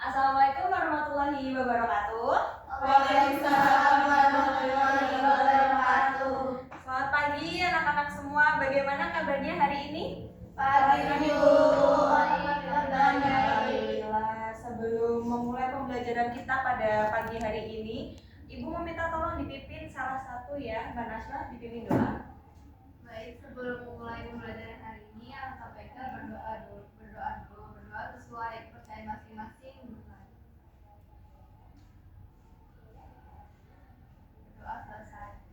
Assalamualaikum warahmatullahi wabarakatuh. Waalaikumsalam warahmatullahi wabarakatuh. Selamat pagi anak-anak semua. Bagaimana kabarnya hari ini? Pagi Bu. Alhamdulillah. Sebelum memulai pembelajaran kita pada pagi hari ini, Ibu meminta tolong dipimpin salah satu ya, Mbak Nasla, dipimpin doa. Baik, sebelum memulai pembelajaran hari ini, Alangkah baiknya berdoa sesuai kepercayaan masing-masing. Berdoa selesai.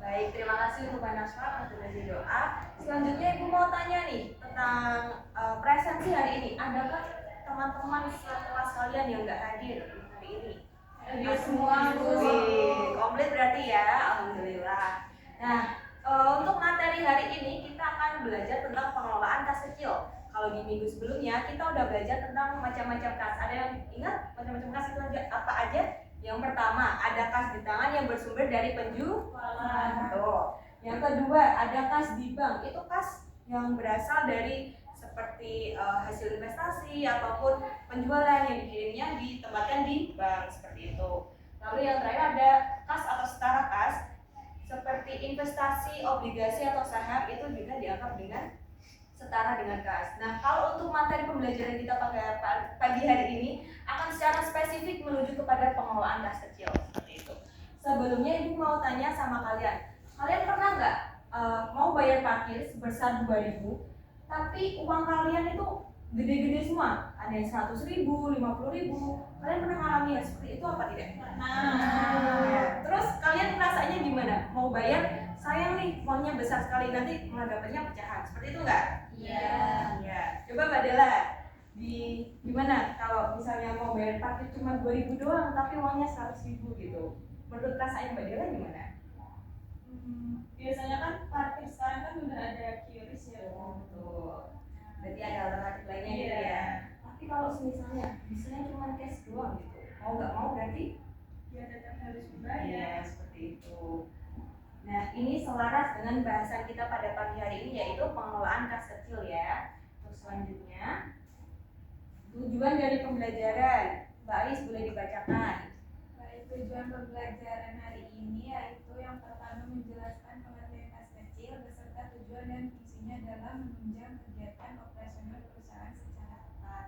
Baik, terima kasih untuk Mbak Nasla untuk belajar doa. Selanjutnya Ibu mau tanya nih tentang presensi hari ini. Adakah teman-teman sekelas kalian yang nggak hadir hari ini? Hadir semua, Bu. Komplit berarti ya, alhamdulillah. Nah, untuk materi hari ini kita akan belajar tentang pengelolaan kas kecil. Kalau di minggu sebelumnya kita udah belajar tentang macam-macam kas. Ada yang ingat macam-macam kas itu apa aja? Yang pertama, ada kas di tangan yang bersumber dari penjualan. Yang kedua, ada kas di bank. Itu kas yang berasal dari seperti hasil investasi ataupun penjualan yang dikirimnya ditempatkan di bank seperti itu. Lalu yang terakhir ada kas atau setara kas seperti investasi, obligasi atau saham itu juga dianggap dengan setara dengan kas. Nah, kalau untuk materi pembelajaran kita pada pagi hari ini akan secara spesifik menuju kepada pengelolaan kas kecil seperti itu. Sebelumnya Ibu mau tanya sama kalian pernah nggak mau bayar parkir sebesar 2.000, tapi uang kalian itu gede-gede semua, ada yang 100.000, 50.000. Kalian pernah ngalami ya seperti itu apa tidak? Nah, terus kalian rasanya gimana? Mau bayar, sayang nih uangnya besar sekali, nanti malah dapatnya pecahan, seperti itu nggak? Iya. Ya. Coba Mbak Dela, gimana kalau misalnya mau bayar parkir cuma 2.000 doang, tapi uangnya 100.000 gitu? Menurut rasanya Mbak Dela gimana? Biasanya kan parkir sekarang kan udah ada QRIS ya. Betul. Berarti ada alternatif lainnya gitu ya. Tapi kalau misalnya cuma cash doang gitu, mau nggak mau berarti Ya tetap harus dibayar. ya seperti itu. Nah, ini selaras dengan bahasan kita pada pagi hari ini, yaitu pengelolaan kas kecil ya. Terus selanjutnya, tujuan dari pembelajaran, Mbak Ais boleh dibacakan. Baik, tujuan pembelajaran hari ini yaitu yang pertama menjelaskan pengertian kas kecil beserta tujuan dan fungsinya dalam menunjang kegiatan operasional perusahaan secara tepat.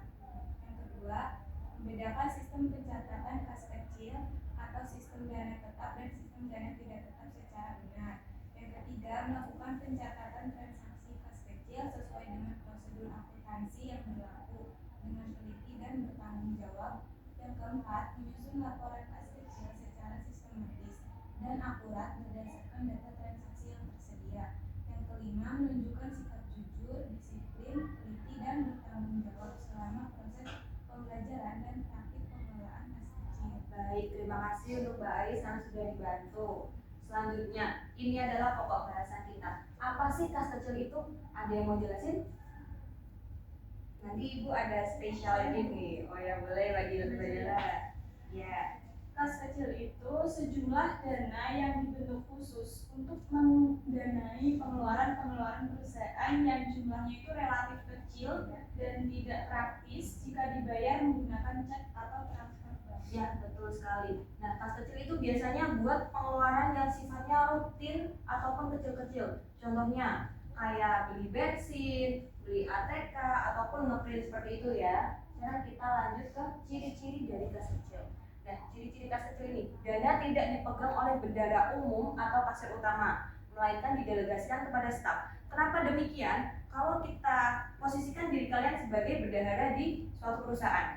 Yang kedua, membedakan sistem pencatatan kas kecil atau sistem dana tetap dan sistem dana tidak tetap secara benar. Yang ketiga, melakukan pencatatan transaksi kas kecil sesuai dengan prosedur akuntansi yang berlaku dengan teliti dan bertanggung jawab. Yang keempat, menyusun laporan kas kecil secara sistematis dan akurat berdasarkan data transaksi yang tersedia. Yang kelima, menunjukkan sikap jujur, disiplin, teliti, dan bertanggung jawab selama proses pembelajaran dan praktik pengelolaan kas kecil. Baik, terima kasih untuk Mbak Ais yang sudah dibantu. Selanjutnya, ini adalah pokok bahasan kita. Apa sih kas kecil itu? Ada yang mau jelasin? Nanti Ibu ada spesial ini nih. Oh ya, boleh bagi Mbak Dela. Ya. Kas kecil itu sejumlah dana yang dibentuk khusus untuk mendanai pengeluaran perusahaan yang jumlahnya itu relatif kecil dan tidak praktis jika dibayar menggunakan cek atau transfer bank. Ya, betul sekali. Nah, kas kecil itu biasanya buat pengeluaran yang sifatnya rutin ataupun kecil-kecil. Contohnya, kayak beli bensin, beli ATK, ataupun ngeprint seperti itu ya. Sekarang kita lanjut ke ciri-ciri dari kas kecil. Nah, ciri-ciri kas kecil ini, dana tidak dipegang oleh bendahara umum atau kasir utama, melainkan didelegasikan kepada staf. Kenapa demikian? Kalau kita posisikan diri kalian sebagai bendahara di suatu perusahaan,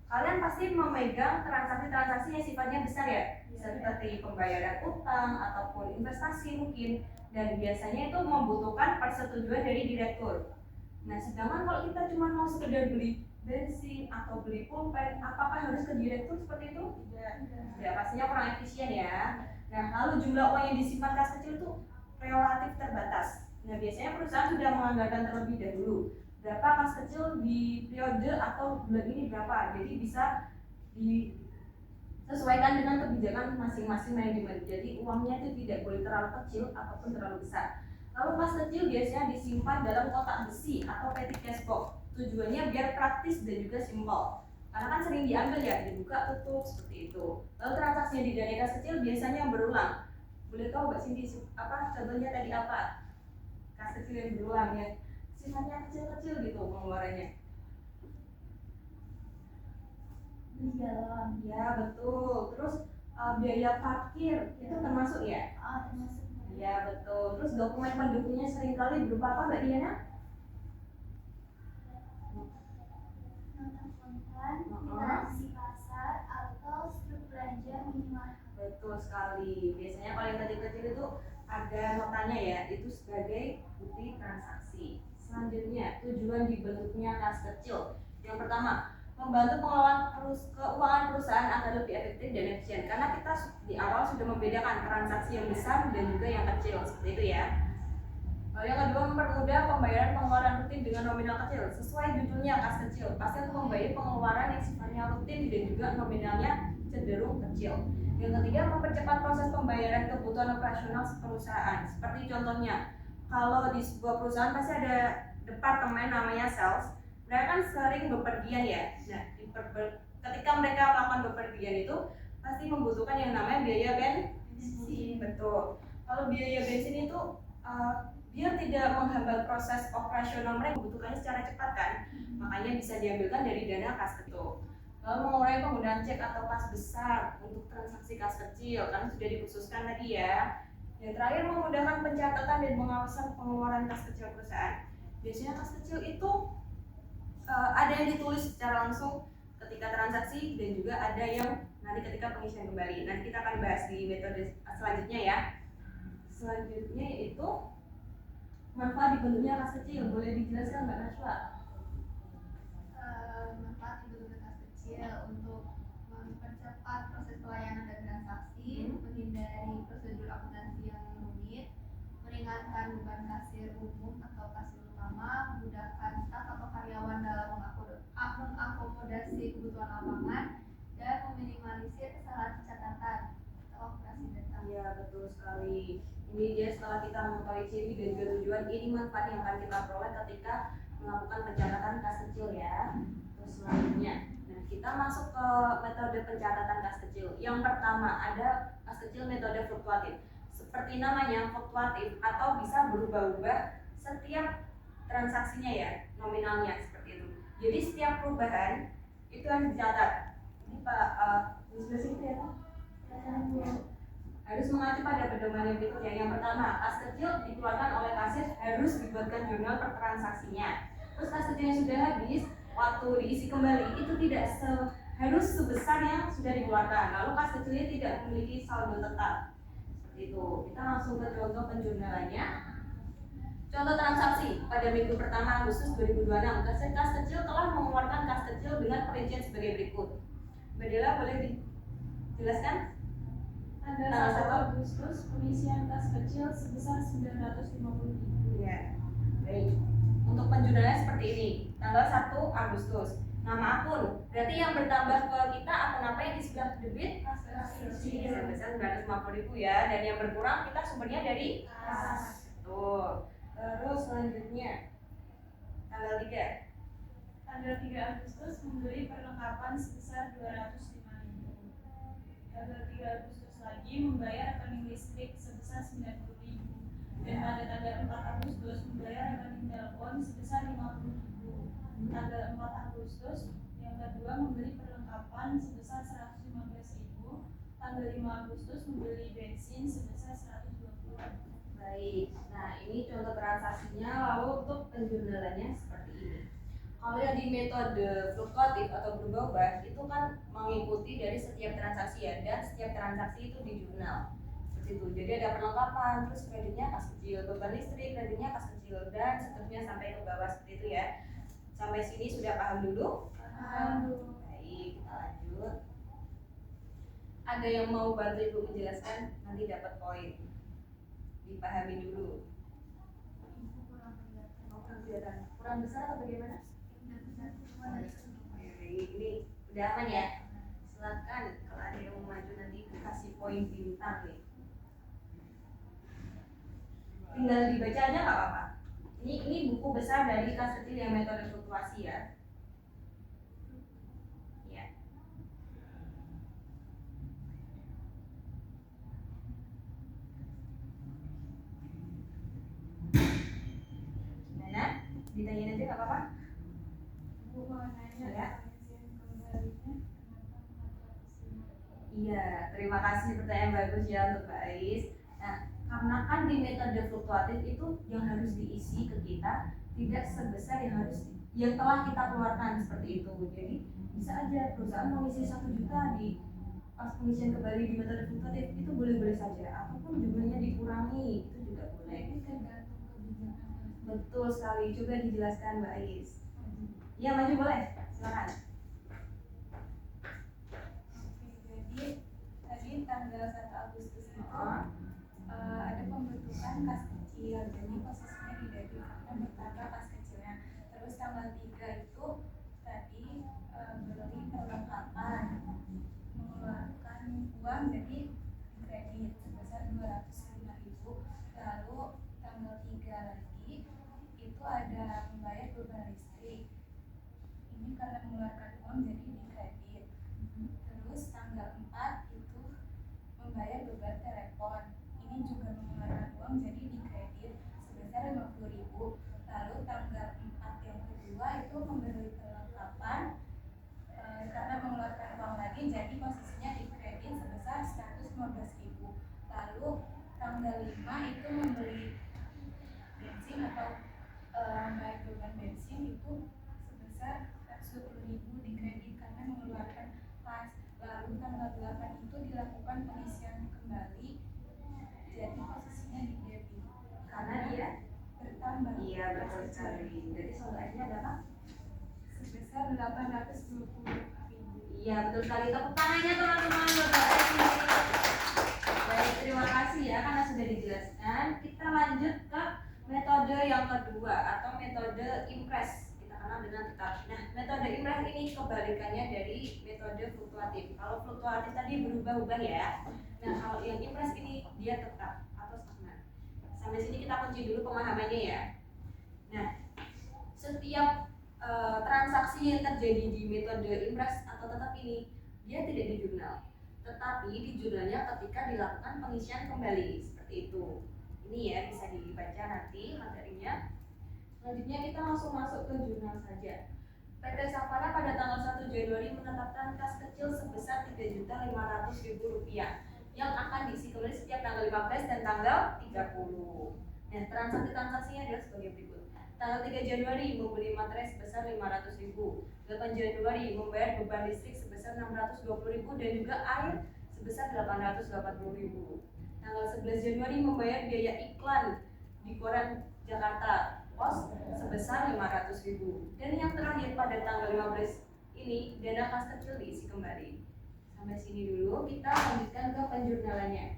kalian pasti memegang transaksi-transaksi yang sifatnya besar ya, seperti pembayaran utang ataupun investasi mungkin, dan biasanya itu membutuhkan persetujuan dari direktur. Nah, sedangkan kalau kita cuma mau sekedar beli bensin atau beli pulpen, apakah harus ke direktur seperti itu? Tidak, pastinya kurang efisien ya. Nah, lalu jumlah uang yang disimpan kas kecil itu relatif terbatas. Nah, biasanya perusahaan sudah menganggarkan terlebih dahulu berapa kas kecil di periode atau bulan ini berapa, jadi bisa disesuaikan dengan kebijakan masing-masing manajemen. Jadi uangnya itu tidak boleh terlalu kecil ataupun terlalu besar. Lalu kas kecil biasanya disimpan dalam kotak besi atau petty cash box. Tujuannya biar praktis dan juga simpel. Karena kan sering diambil ya, dibuka tutup seperti itu. Lalu transaksinya di dana kas kecil biasanya berulang. Boleh tahu Mbak Cindy contohnya tadi apa? Kas kecil yang berulang ya. Sifatnya kecil-kecil gitu pengeluarannya. Di dalam. Ya betul. Terus biaya parkir itu termasuk ya? Termasuk. Ya betul. Terus dokumen pendukungnya seringkali berupa apa Mbak Diana? Nota kontan, kwitansi pasar, atau struk belanja minimal. Betul sekali. Biasanya kalau yang kecil-kecil itu ada notanya ya, itu sebagai bukti transaksi. Selanjutnya, tujuan dibentuknya kas kecil. Yang pertama, membantu pengelolaan keuangan perusahaan agar lebih efektif dan efisien. Karena kita di awal sudah membedakan transaksi yang besar dan juga yang kecil, seperti itu ya. Lalu yang kedua, mempermudah pembayaran pengeluaran rutin dengan nominal kecil. Sesuai judulnya kas kecil, pasti untuk membayar pengeluaran yang sifatnya rutin dan juga nominalnya cenderung kecil. Yang ketiga, mempercepat proses pembayaran kebutuhan operasional perusahaan. Seperti contohnya, kalau di sebuah perusahaan pasti ada departemen namanya sales. Mereka kan sering bepergian ya. Nah, ketika mereka melakukan bepergian itu pasti membutuhkan yang namanya biaya bensin. Betul. Kalau biaya bensin itu biar tidak menghambat proses operasional mereka, membutuhkannya secara cepat kan. Makanya bisa diambilkan dari dana kas kecil. Lalu mengurangi penggunaan cek atau kas besar untuk transaksi kas kecil karena sudah dikhususkan tadi ya. Yang terakhir, memudahkan pencatatan dan pengawasan pengeluaran kas kecil perusahaan. Biasanya kas kecil itu ada yang ditulis secara langsung ketika transaksi dan juga ada yang nanti ketika pengisian kembali. Nanti kita akan bahas di metode selanjutnya ya. Selanjutnya yaitu manfaat dibentuknya kas kecil. Boleh dijelaskan Mbak Najwa? Manfaat dibentuknya kas kecil untuk mempercepat proses pelayanan dan transaksi, menghindari prosedur akuntansi yang rumit, meringankan beban kasir umum atau kasir utama, memudahkan staf atau karyawan dalam mengakomodasi kebutuhan lapangan, dan meminimalisir kesalahan catatan atau operasi data. Iya betul sekali. Ini dia setelah kita mengetahui ciri dan juga tujuan, ini manfaat yang akan kita peroleh ketika melakukan pencatatan kas kecil ya. Terus selanjutnya, nah kita masuk ke metode pencatatan kas kecil. Yang pertama ada kas kecil metode fluktuatif. Seperti namanya fluktuatif atau bisa berubah-ubah setiap transaksinya ya, nominalnya seperti itu. Jadi setiap perubahan itu harus dicatat. Ini Pak di sebelah sini ya Pak? Harus mengacu pada pedoman yang berikutnya. Yang pertama, kas kecil dikeluarkan oleh kasir harus dibuatkan jurnal per transaksinya. Terus kas kecil yang sudah habis, waktu diisi kembali itu tidak harus sebesar yang sudah dikeluarkan. Lalu kas kecilnya tidak memiliki saldo tetap. Seperti itu. Kita langsung ke contoh penjurnalannya. Contoh transaksi pada minggu pertama Agustus 2026, kas kecil telah mengeluarkan kas kecil dengan perincian sebagai berikut. Mbak Dela boleh dijelaskan? Tanggal 1 Agustus pengisian kas kecil sebesar 950.000. Ya, baik. Untuk penjurnalannya seperti ini. Tanggal 1 Agustus. Nama akun. Berarti yang bertambah ke kita akun apa yang di sebelah debit? Kas kecil. Sebesar 950.000 ya. Dan yang berkurang kita sumbernya dari kas. Tuh. Terus selanjutnya tanggal 3. Tanggal 3 Agustus membeli perlengkapan sebesar 205.000. Tanggal 3 Agustus lagi membayar rekening listrik sebesar 90.000. Dan pada tanggal 4 Agustus membayar rekening telepon sebesar 50.000. Tanggal 4 Agustus yang kedua membeli perlengkapan sebesar 115.000. Tanggal 5 Agustus membeli bensin sebesar 120.000. Baik, nah ini contoh transaksinya. Lalu untuk penjurnalannya seperti ini. Kalau yang di metode fluktuatif atau berubah-ubah itu kan mengikuti dari setiap transaksi ya, dan setiap transaksi itu di jurnal seperti itu. Jadi ada perlengkapan, terus kreditnya kas kecil, beban listrik, kreditnya kas kecil, dan seterusnya sampai ke bawah seperti itu ya. Sampai sini sudah paham dulu? Paham. Baik, kita lanjut. Ada yang mau bantu Ibu menjelaskan? Nanti dapat poin. Dipahami dulu. Kurang kelihatan. Kurang besar atau bagaimana? Ini udah aman ya. Silakan kalau ada yang mau maju nanti kasih poin bintang nih. Tinggal dibaca aja nggak apa-apa. Ini buku besar dari kas kecil yang metode fluktuasi ya. Ya. Gimana? Ditanyain aja nggak apa-apa? Bu mau nanya Ya. pengisian kembalinya kenapa 450? Iya, terima kasih pertanyaan bagus ya untuk Mbak Ais. Nah, karena kan di metode fluktuatif itu yang harus diisi ke kita tidak sebesar yang telah kita keluarkan seperti itu. Jadi bisa aja perusahaan mau isi 1 juta di pas pengisian kembali di metode fluktuatif itu boleh-boleh saja, ataupun jumlahnya dikurangi itu juga boleh. Ini tergantung kebijakan. Betul sekali, coba dijelaskan Mbak Ais. Iya, maju boleh, silakan. Oke, jadi tadi tanggal 1 Agustus itu Oh. ada pembentukan kas kecil, jadi posisinya di debit karena bertambah kas kecilnya. Terus tanggal 3 itu tadi beli perlengkapan, mengeluarkan uang jadi kredit sebesar 205.000. Lalu tanggal 3 lagi itu ada membayar beban listrik. Ini karena mengeluarkan uang jadi di kredit. Terus tanggal 4 itu membayar beban telepon. Ini juga mengeluarkan uang jadi di kredit sebesar 50.000. Lalu tanggal 4 yang kedua itu membeli perlengkapan karena mengeluarkan uang lagi jadi posisinya di kredit sebesar 115.000. Lalu tanggal 5 itu membeli bensin atau bayar beban bensin itu sebesar 120.000 di kredit karena mengeluarkan pas. Lalu tanggal 8 itu dilakukan pengisian kembali jadi posisinya di debit Karena dia bertambah. iya betul sekali. Jadi soalnya adalah Sebesar 820.000. iya betul sekali. Tepuk tangannya teman-teman buat Mbak Ais. Baik, terima kasih ya karena sudah dijelaskan. Kita lanjut ke metode yang kedua atau metode impres. Kita kenal dengan tetap. Nah, metode impres ini kebalikannya dari metode fluktuatif. Kalau fluktuatif tadi berubah-ubah ya. Nah, kalau yang impres ini dia tetap atau stagnan. Sampai sini kita kunci dulu pemahamannya ya. Nah, setiap transaksi yang terjadi di metode impres atau tetap ini dia tidak di jurnal, tetapi di jurnalnya ketika dilakukan pengisian kembali seperti itu. Ini ya bisa dibaca nanti materinya. Selanjutnya kita langsung masuk ke jurnal saja. PT Sapara pada tanggal 1 Januari menetapkan kas kecil sebesar Rp3.500.000 yang akan diisi kembali setiap tanggal 15 dan tanggal 30. Nah, transaksi-transaksinya adalah sebagai berikut. Tanggal 3 Januari membeli materai sebesar 500.000, 8 Januari membayar beban listrik sebesar 620.000 dan juga air sebesar 880.000. Tanggal 11 Januari membayar biaya iklan di koran Jakarta Pos sebesar 500.000. Dan yang terakhir pada tanggal 15 ini dana kas kecil diisi kembali. Sampai sini dulu, kita lanjutkan ke penjurnalannya.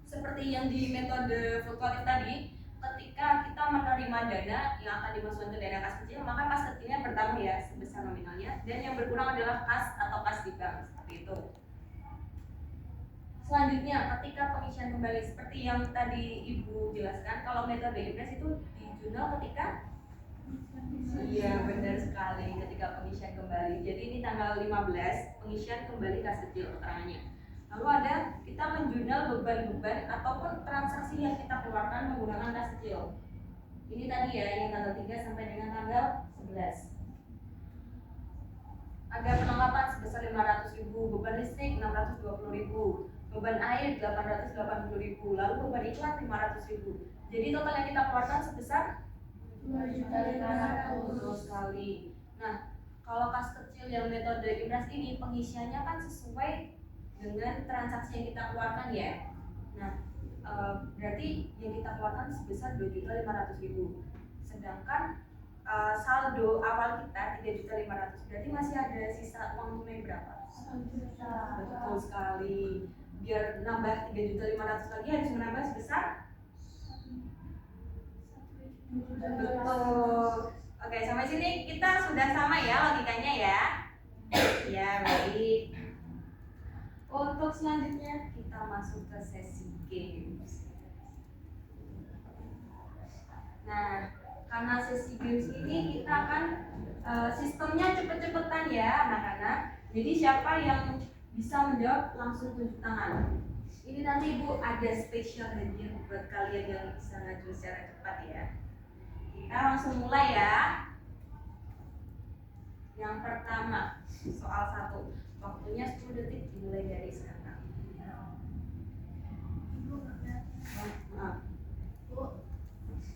Seperti yang di metode fluktuatif tadi, ketika kita menerima dana yang akan dimasukkan ke dana kas kecil, maka kas kecilnya bertambah ya sebesar nominalnya, dan yang berkurang adalah kas atau kas di bank seperti itu. Selanjutnya, ketika pengisian kembali seperti yang tadi Ibu jelaskan, kalau metode impres itu di jurnal ketika iya benar sekali ketika pengisian kembali. Jadi ini tanggal 15 pengisian kembali kas kecil keterangannya. Lalu ada kita menjurnal beban-beban ataupun transaksi yang kita keluarkan menggunakan kas kecil. Ini tadi ya yang tanggal 3 sampai dengan tanggal 11. Ada perlengkapan sebesar 500.000, beban listrik 620.000, beban air 880.000, lalu beban iklan 500.000. Jadi total yang kita keluarkan sebesar 2.500.000 sekali. Nah, kalau kas kecil yang metode impres ini pengisiannya kan sesuai dengan transaksi yang kita keluarkan ya. Nah, berarti yang kita keluarkan sebesar 2.500.000. Sedangkan saldo awal kita 3.500.000. Berarti masih ada sisa uang tunai berapa? 1 juta. Betul sekali. Biar nambah 3.500.000 lagi harus menambah sebesar betul. Oke, sampai sini kita sudah sama ya logikanya ya. Ya, baik. Untuk selanjutnya kita masuk ke sesi games. Nah, karena sesi games ini kita akan sistemnya cepet-cepetan ya anak-anak. Jadi siapa yang bisa menjawab langsung tunjuk tangan. Ini nanti Ibu ada spesial hadiah buat kalian yang bisa ngajuin secara cepat ya. Kita langsung mulai ya. Yang pertama, soal 1. Waktunya 10 detik dimulai dari sekarang. Maaf.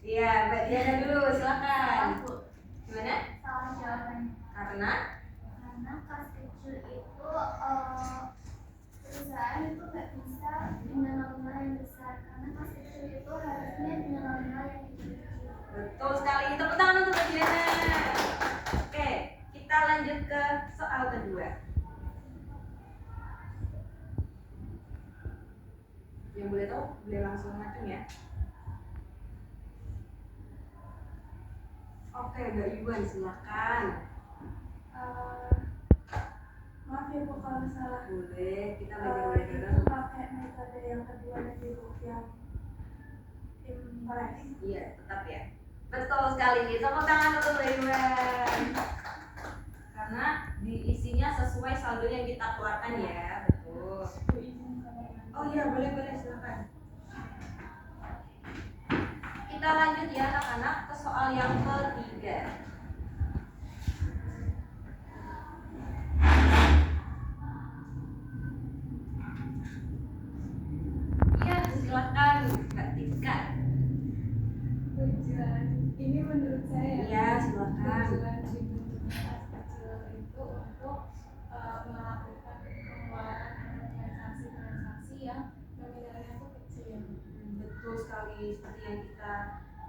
Iya, Mbak Diana dulu, silakan. Gimana? Salah jawabannya. Karena Kas kecil itu perusahaan itu nggak bisa dengan nominal yang besar, karena kas kecil itu harusnya dengan nominal yang kecil. betul sekali. Tepuk tangan untuk Mbak Diana. Oke, kita lanjut ke soal kedua. Yang boleh tahu, boleh langsung ngacung ya. Oke, Mbak Iwan silakan. Maaf ya Bu kalau salah. Boleh, kita belajar Itu bareng. pakai metode yang kedua dari yang impress. Iya, tetap ya. Betul sekali. Tepuk tangan untuk Mbak Iwan. Karena diisinya sesuai saldo yang kita keluarkan ya, betul. Oh iya, boleh silakan. Kita lanjut ya anak-anak ke soal yang ketiga. Iya, silakan Mbak Tika. Tujuan ini menurut saya Iya, silakan. tujuan dibentuknya kas kecil itu untuk melakukan pengeluaran transaksi-transaksi yang nominalnya itu kecil. Betul sekali, seperti yang kita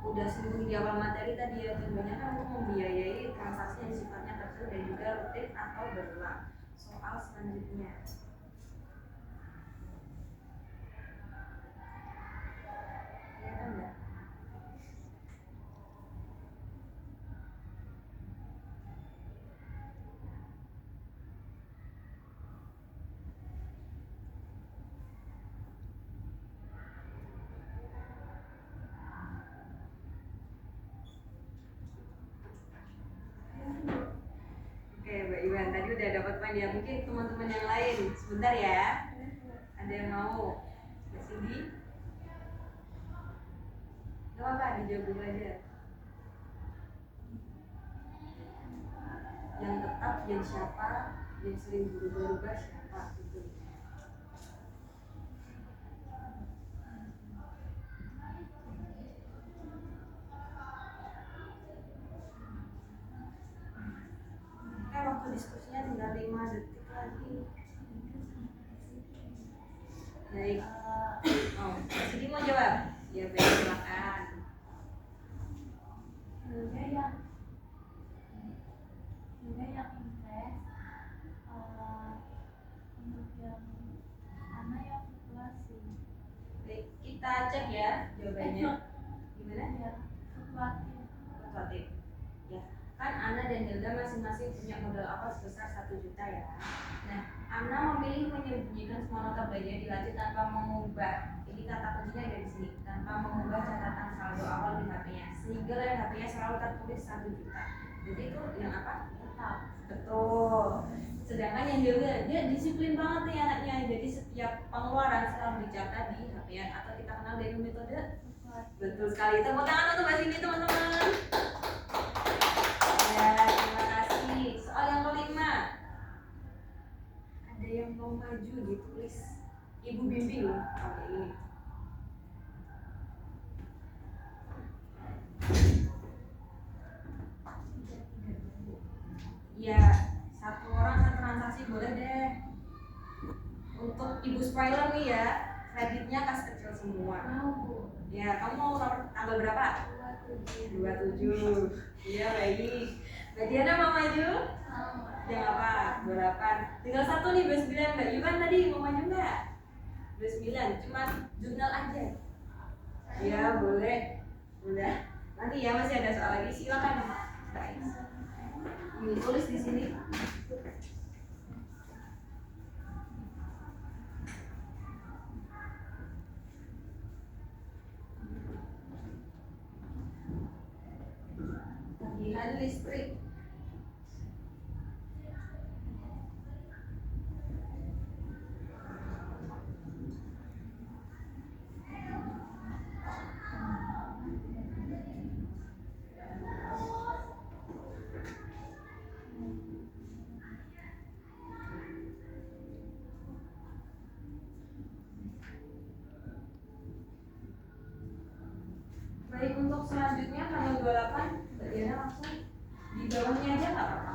udah singgung di awal materi tadi ya, tujuannya kan untuk membiayai transaksi yang sifatnya kecil dan juga rutin atau berulang. Soal selanjutnya. Kelihatan nggak? Oke, Mbak Iwan tadi udah dapat poin ya. Mungkin teman-teman yang lain sebentar ya. Ada yang mau? Mbak Cindy? Gak apa-apa, dijawab dulu aja. Yang tetap yang siapa, yang sering berubah-ubah siapa gitu. Waktu diskusinya tinggal 5 detik lagi. Baik. Oh, Sidi mau jawab? Ya baik, silakan. Sebenarnya yang impress untuk yang sama yang fluktuasi. Baik, kita cek ya jawabannya. Gimana? Ya, fluktuatif. Fluktuatif. Ya, kan Ana dan Hilda masing-masing punya modal awal sebesar 1 juta ya. Nah, Ana memilih menyembunyikan semua nota belajar di laci tanpa mengubah. Ini kata kuncinya ada di sini, tanpa mengubah catatan saldo awal di HP-nya, sehingga layar HP-nya selalu tertulis 1 juta. Jadi itu yang apa? Tetap. Betul. Sedangkan yang dia disiplin banget nih anaknya. Jadi setiap pengeluaran selalu dicatat di HP-nya atau kita kenal dari metode. Betul sekali. Tepuk tangan untuk Mbak Cindy teman-teman. Ya, terima kasih. Soal yang kelima. Ada yang mau maju ditulis Ibu bimbing loh. Oke, ini. Ya, 1 orang 1 transaksi boleh deh. Untuk Ibu spoiler nih ya, kreditnya kas kecil semua. Mau Ya, kamu mau tanggal berapa? 27. Iya, baik. Mbak Diana mau maju? Yang apa? 28. Tinggal 1 nih, 29. Mbak Iwan tadi mau maju nggak? 29, cuma jurnal aja. Iya, boleh. Udah. Nanti ya masih ada soal lagi, silakan. Baik. Ini tulis di sini. listrik. Baik, untuk selanjutnya tanggal 28 Mbak Diana langsung di bawahnya aja nggak apa-apa.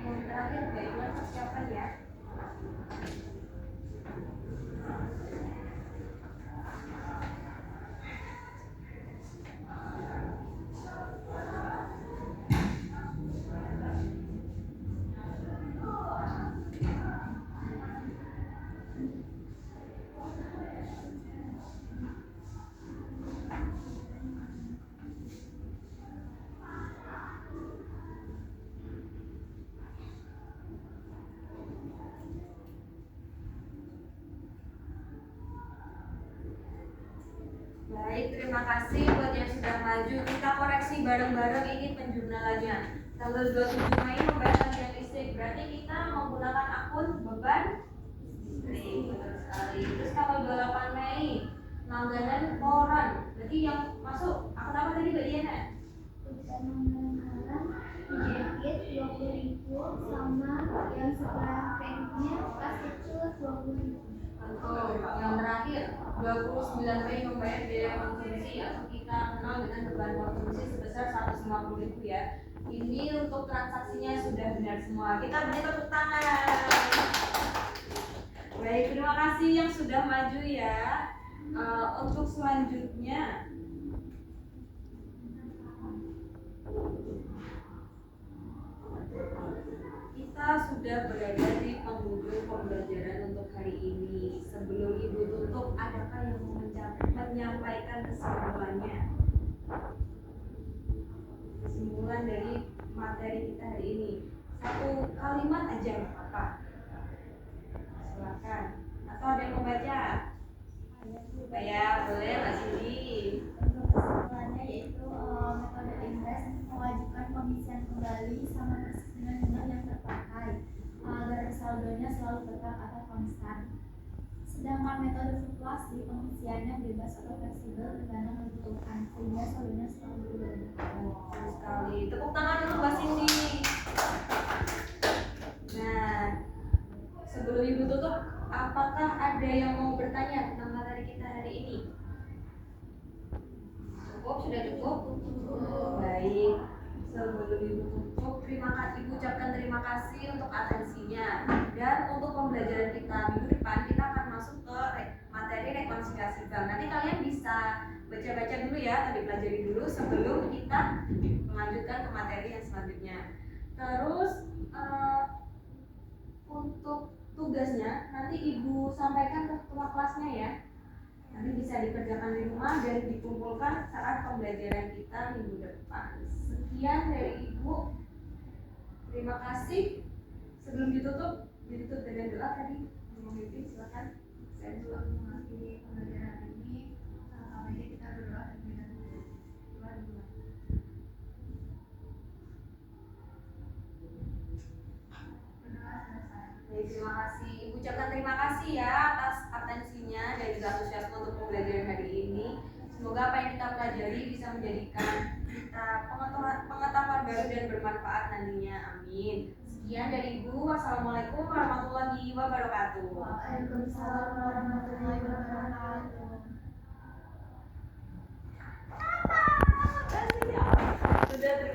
Yang terakhir Mbak Iwan persiapan ya. Baik, terima kasih buat yang sudah maju. Kita koreksi bareng-bareng ini penjumlahannya. Tanggal 27 Mei membayar tagihan listrik, berarti kita menggunakan akun beban listrik, betul sekali. Terus tanggal 28 Mei langganan koran, berarti yang masuk akun apa tadi Mbak Diana? Kebutuhan anggaran dijepit 20.000 sama yang setelah kreditnya pas kecil 20.000. Betul. Yang terakhir 29 Mei membayar biaya konsumsi atau kita kenal dengan beban konsumsi sebesar 150.000 ya. Ini untuk transaksinya sudah benar semua. Kita beri tepuk tangan. Baik, terima kasih yang sudah maju ya. Untuk selanjutnya kita sudah berada di penghujung pembelajaran untuk hari ini. Sebelum Ibu tutup, adakah yang mau menyampaikan kesimpulannya? Kesimpulan dari materi kita hari ini. Satu kalimat aja nggak apa-apa. Silakan. Atau ada yang mau baca? Saya boleh Mbak Cindy. Untuk kesimpulannya yaitu metode invest mewajibkan pengisian kembali sama persis dengan jumlah yang terpakai agar saldonya selalu tetap atau konstan. Sedangkan metode fluktuasi pengisiannya bebas atau fleksibel tergantung kebutuhan sehingga saldonya selalu berubah. Betul sekali. Tepuk tangan dulu Mbak Cindy. Nah, sebelum Ibu tutup, apakah ada yang mau bertanya tentang materi kita hari ini? Cukup? Sudah cukup? Baik. Sebelum Ibu tutup, Ibu ucapkan terima kasih untuk atensinya. Dan untuk pembelajaran kita minggu depan, kita akan masuk ke materi rekonsiliasi bank. Nanti kalian bisa baca-baca dulu ya, tadi pelajari dulu sebelum kita melanjutkan ke materi yang selanjutnya. Terus untuk tugasnya nanti Ibu sampaikan ke ketua kelasnya ya. Nanti bisa dikerjakan di rumah dan dikumpulkan saat pembelajaran kita minggu depan. Sekian dari Ibu. Terima kasih. Sebelum ditutup dengan doa tadi. Memimpin silakan. Saya dulu mengakhiri pembelajaran ini. Sama ini kita berdoa dengan doa dulu. Baik, terima kasih. Ibu ucapkan terima kasih ya atas atensinya dan juga antusiasme untuk pembelajaran hari ini. Semoga apa yang kita pelajari bisa menjadikan kita pengetahuan baru dan bermanfaat nantinya. Amin. Sekian dari Ibu. Wassalamualaikum warahmatullahi wabarakatuh. Waalaikumsalam warahmatullahi wabarakatuh. Sudah terima